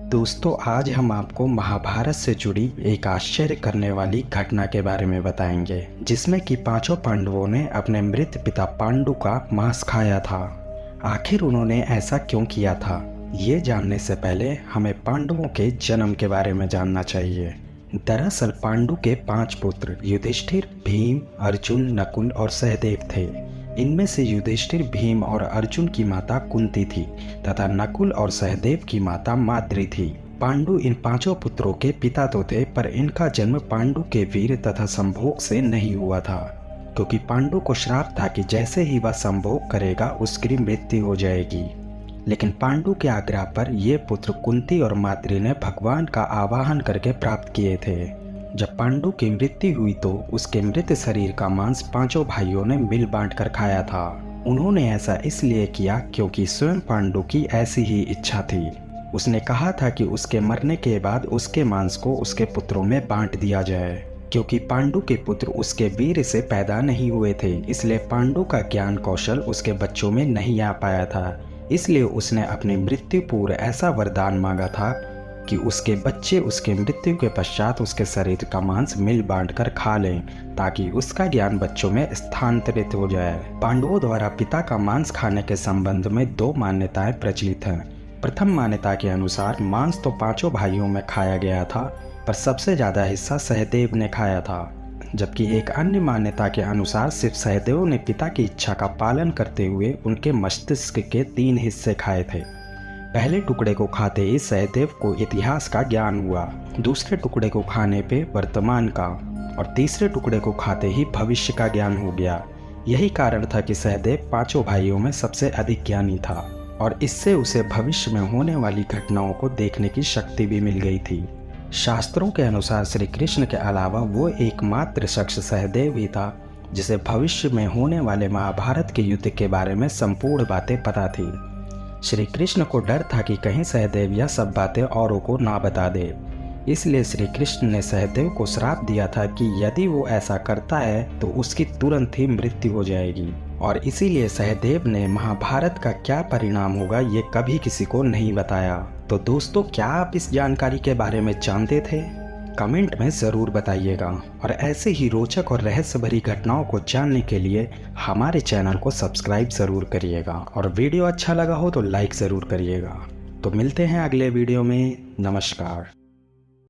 दोस्तों, आज हम आपको महाभारत से जुड़ी एक आश्चर्य करने वाली घटना के बारे में बताएंगे, जिसमें कि पांचों पांडवों ने अपने मृत पिता पांडु का मांस खाया था। आखिर उन्होंने ऐसा क्यों किया था, ये जानने से पहले हमें पांडवों के जन्म के बारे में जानना चाहिए। दरअसल पांडु के 5 पुत्र युधिष्ठिर, भीम, अर्जुन, नकुल और सहदेव थे। इनमें से युधिष्ठिर, भीम और अर्जुन की माता कुंती थी तथा नकुल और सहदेव की माता माद्री थी। पांडु इन 5 पुत्रों के पिता तो थे, पर इनका जन्म पांडु के वीर तथा संभोग से नहीं हुआ था, क्योंकि पांडु को श्राप था कि जैसे ही वह संभोग करेगा उसकी मृत्यु हो जाएगी। लेकिन पांडु के आग्रह पर ये पुत्र कुंती और माद्री ने भगवान का आवाहन करके प्राप्त किए थे। जब पांडु की मृत्यु हुई तो उसके मृत शरीर का मांस 5 भाइयों ने मिल बांट कर खाया था। उन्होंने ऐसा इसलिए किया क्योंकि स्वयं पांडु की ऐसी ही इच्छा थी। उसने कहा था कि उसके मरने के बाद उसके मांस को उसके पुत्रों में बांट दिया जाए। क्योंकि पांडु के पुत्र उसके वीर से पैदा नहीं हुए थे, इसलिए पांडु का ज्ञान कौशल उसके बच्चों में नहीं आ पाया था। इसलिए उसने अपनी मृत्यु पूर्व ऐसा वरदान मांगा था कि उसके बच्चे उसके मृत्यु के पश्चात उसके शरीर का मांस मिल बांट कर खा लें, ताकि उसका ज्ञान बच्चों में स्थानांतरित हो जाए। पांडवों द्वारा पिता का मांस खाने के संबंध में 2 मान्यताएं प्रचलित हैं। प्रथम मान्यता के अनुसार मांस तो 5 भाइयों में खाया गया था, पर सबसे ज्यादा हिस्सा सहदेव ने खाया था। जबकि एक अन्य मान्यता के अनुसार सिर्फ सहदेव ने पिता की इच्छा का पालन करते हुए उनके मस्तिष्क के 3 हिस्से खाए थे। पहले टुकड़े को खाते ही सहदेव को इतिहास का ज्ञान हुआ, दूसरे टुकड़े को खाने पे वर्तमान का, और तीसरे टुकड़े को खाते ही भविष्य का ज्ञान हो गया। यही कारण था कि सहदेव 5 भाइयों में सबसे अधिक ज्ञानी था, और इससे उसे भविष्य में होने वाली घटनाओं को देखने की शक्ति भी मिल गई थी। शास्त्रों के अनुसार श्री कृष्ण के अलावा वो एकमात्र शख्स सहदेव ही था जिसे भविष्य में होने वाले महाभारत के युद्ध के बारे में संपूर्ण बातें पता थी। श्री कृष्ण को डर था कि कहीं सहदेव यह सब बातें औरों को ना बता दे, इसलिए श्री कृष्ण ने सहदेव को श्राप दिया था कि यदि वो ऐसा करता है तो उसकी तुरंत ही मृत्यु हो जाएगी। और इसीलिए सहदेव ने महाभारत का क्या परिणाम होगा ये कभी किसी को नहीं बताया। तो दोस्तों, क्या आप इस जानकारी के बारे में जानते थे? कमेंट में ज़रूर बताइएगा, और ऐसे ही रोचक और रहस्य भरी घटनाओं को जानने के लिए हमारे चैनल को सब्सक्राइब ज़रूर करिएगा, और वीडियो अच्छा लगा हो तो लाइक ज़रूर करिएगा। तो मिलते हैं अगले वीडियो में। नमस्कार।